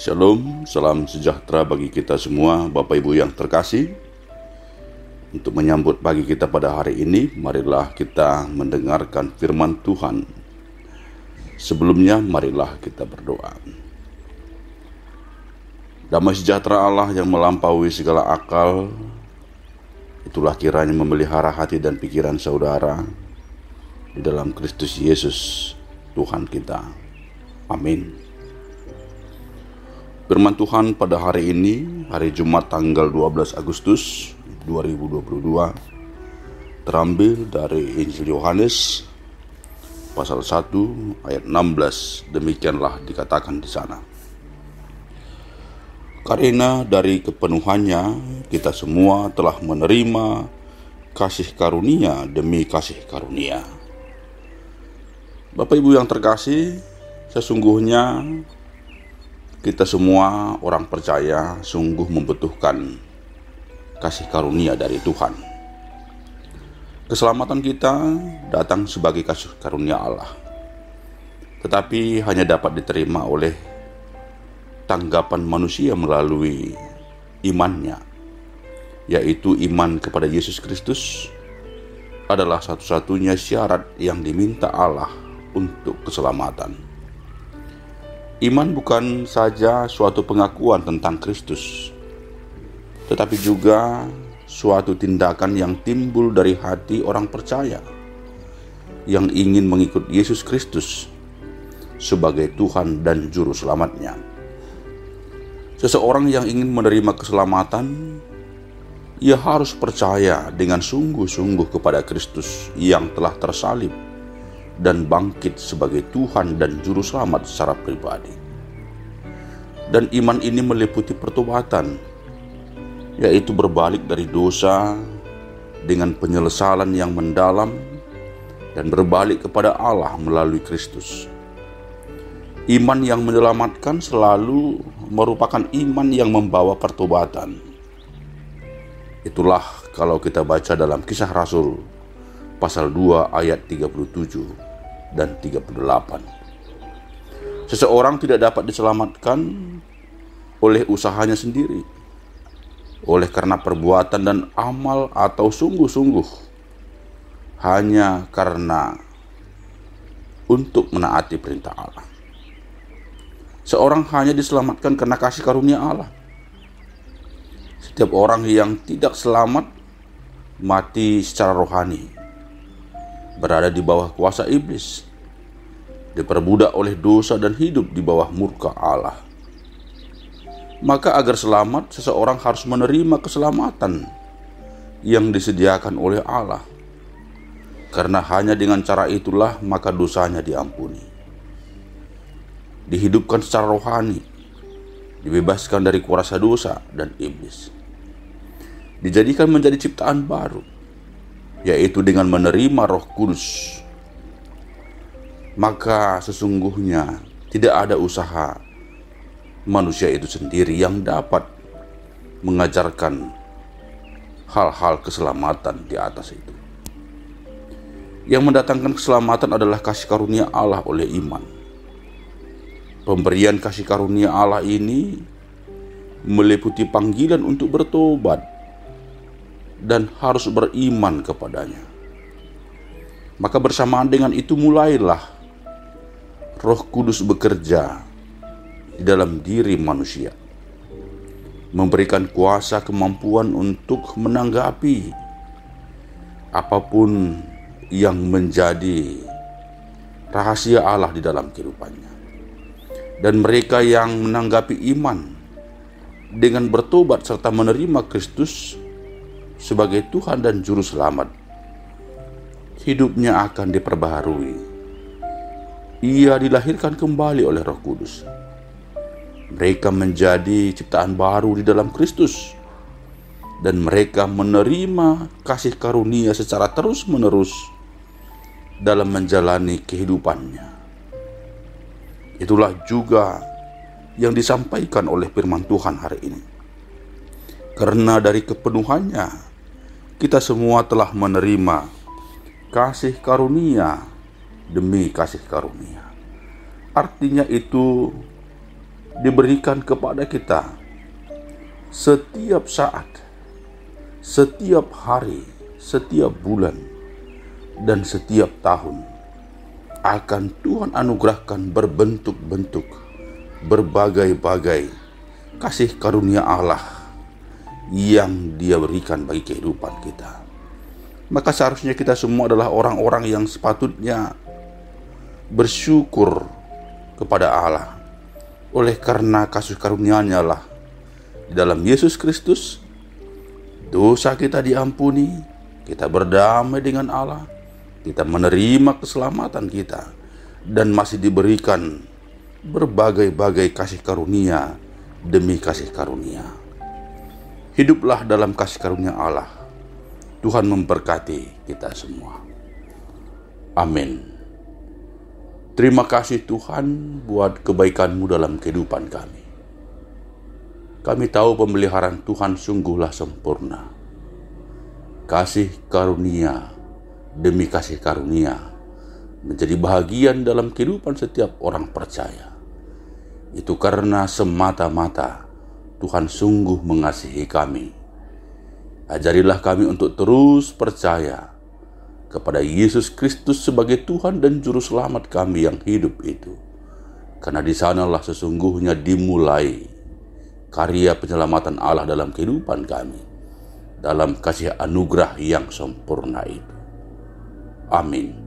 Shalom, salam sejahtera bagi kita semua, Bapak Ibu yang terkasih. Untuk menyambut pagi kita pada hari ini, marilah kita mendengarkan firman Tuhan. Sebelumnya, marilah kita berdoa. Damai sejahtera Allah yang melampaui segala akal, itulah kiranya memelihara hati dan pikiran saudara di dalam Kristus Yesus, Tuhan kita. Amin. Firman Tuhan pada hari ini, hari Jumat tanggal 12 Agustus 2022, terambil dari Injil Yohanes pasal 1 ayat 16. Demikianlah dikatakan di sana. Karena dari kepenuhannya kita semua telah menerima kasih karunia demi kasih karunia. Bapak Ibu yang terkasih, sesungguhnya kita semua orang percaya sungguh membutuhkan kasih karunia dari Tuhan. Keselamatan kita datang sebagai kasih karunia Allah, tetapi hanya dapat diterima oleh tanggapan manusia melalui imannya, yaitu iman kepada Yesus Kristus adalah satu-satunya syarat yang diminta Allah untuk keselamatan. Iman bukan saja suatu pengakuan tentang Kristus, tetapi juga suatu tindakan yang timbul dari hati orang percaya yang ingin mengikut Yesus Kristus sebagai Tuhan dan Juru Selamatnya. Seseorang yang ingin menerima keselamatan, ia harus percaya dengan sungguh-sungguh kepada Kristus yang telah tersalib dan bangkit sebagai Tuhan dan Juru Selamat secara pribadi. Dan iman ini meliputi pertobatan, yaitu berbalik dari dosa dengan penyesalan yang mendalam dan berbalik kepada Allah melalui Kristus. Iman yang menyelamatkan selalu merupakan iman yang membawa pertobatan. Itulah kalau kita baca dalam Kisah Rasul pasal 2 ayat 37 dan 38. Seseorang tidak dapat diselamatkan oleh usahanya sendiri, oleh karena perbuatan dan amal atau sungguh-sungguh, hanya karena untuk menaati perintah Allah. Seorang hanya diselamatkan karena kasih karunia Allah. Setiap orang yang tidak selamat mati secara rohani, berada di bawah kuasa iblis, diperbudak oleh dosa dan hidup di bawah murka Allah. Maka agar selamat, seseorang harus menerima keselamatan yang disediakan oleh Allah. Karena hanya dengan cara itulah maka dosanya diampuni, dihidupkan secara rohani, dibebaskan dari kuasa dosa dan iblis, dijadikan menjadi ciptaan baru, yaitu dengan menerima Roh Kudus. Maka sesungguhnya tidak ada usaha manusia itu sendiri yang dapat mengajarkan hal-hal keselamatan di atas itu. Yang mendatangkan keselamatan adalah kasih karunia Allah oleh iman. Pemberian kasih karunia Allah ini meliputi panggilan untuk bertobat dan harus beriman kepadanya. Maka bersamaan dengan itu mulailah Roh Kudus bekerja di dalam diri manusia, memberikan kuasa kemampuan untuk menanggapi apapun yang menjadi rahasia Allah di dalam kehidupannya. Dan mereka yang menanggapi iman dengan bertobat serta menerima Kristus sebagai Tuhan dan Juru Selamat, hidupnya akan diperbaharui. Ia dilahirkan kembali oleh Roh Kudus. Mereka menjadi ciptaan baru di dalam Kristus, dan mereka menerima kasih karunia secara terus-menerus dalam menjalani kehidupannya. Itulah juga yang disampaikan oleh firman Tuhan hari ini. Karena dari kepenuhannya kita semua telah menerima kasih karunia demi kasih karunia. Artinya itu diberikan kepada kita setiap saat, setiap hari, setiap bulan, dan setiap tahun. Akan Tuhan anugerahkan berbentuk-bentuk, berbagai-bagai kasih karunia Allah yang Dia berikan bagi kehidupan kita. Maka seharusnya kita semua adalah orang-orang yang sepatutnya bersyukur kepada Allah. Oleh karena kasih karunia-Nya lah, di dalam Yesus Kristus, dosa kita diampuni, kita berdamai dengan Allah, kita menerima keselamatan kita, dan masih diberikan berbagai-bagai kasih karunia demi kasih karunia. Hiduplah dalam kasih karunia Allah. Tuhan memberkati kita semua. Amin. Terima kasih Tuhan buat kebaikan-Mu dalam kehidupan kami. Kami tahu pemeliharaan Tuhan sungguhlah sempurna. Kasih karunia demi kasih karunia menjadi bahagian dalam kehidupan setiap orang percaya. Itu karena semata-mata Tuhan sungguh mengasihi kami. Ajarilah kami untuk terus percaya kepada Yesus Kristus sebagai Tuhan dan Juru Selamat kami yang hidup itu. Karena di sanalah sesungguhnya dimulai karya penyelamatan Allah dalam kehidupan kami, dalam kasih anugerah yang sempurna itu. Amin.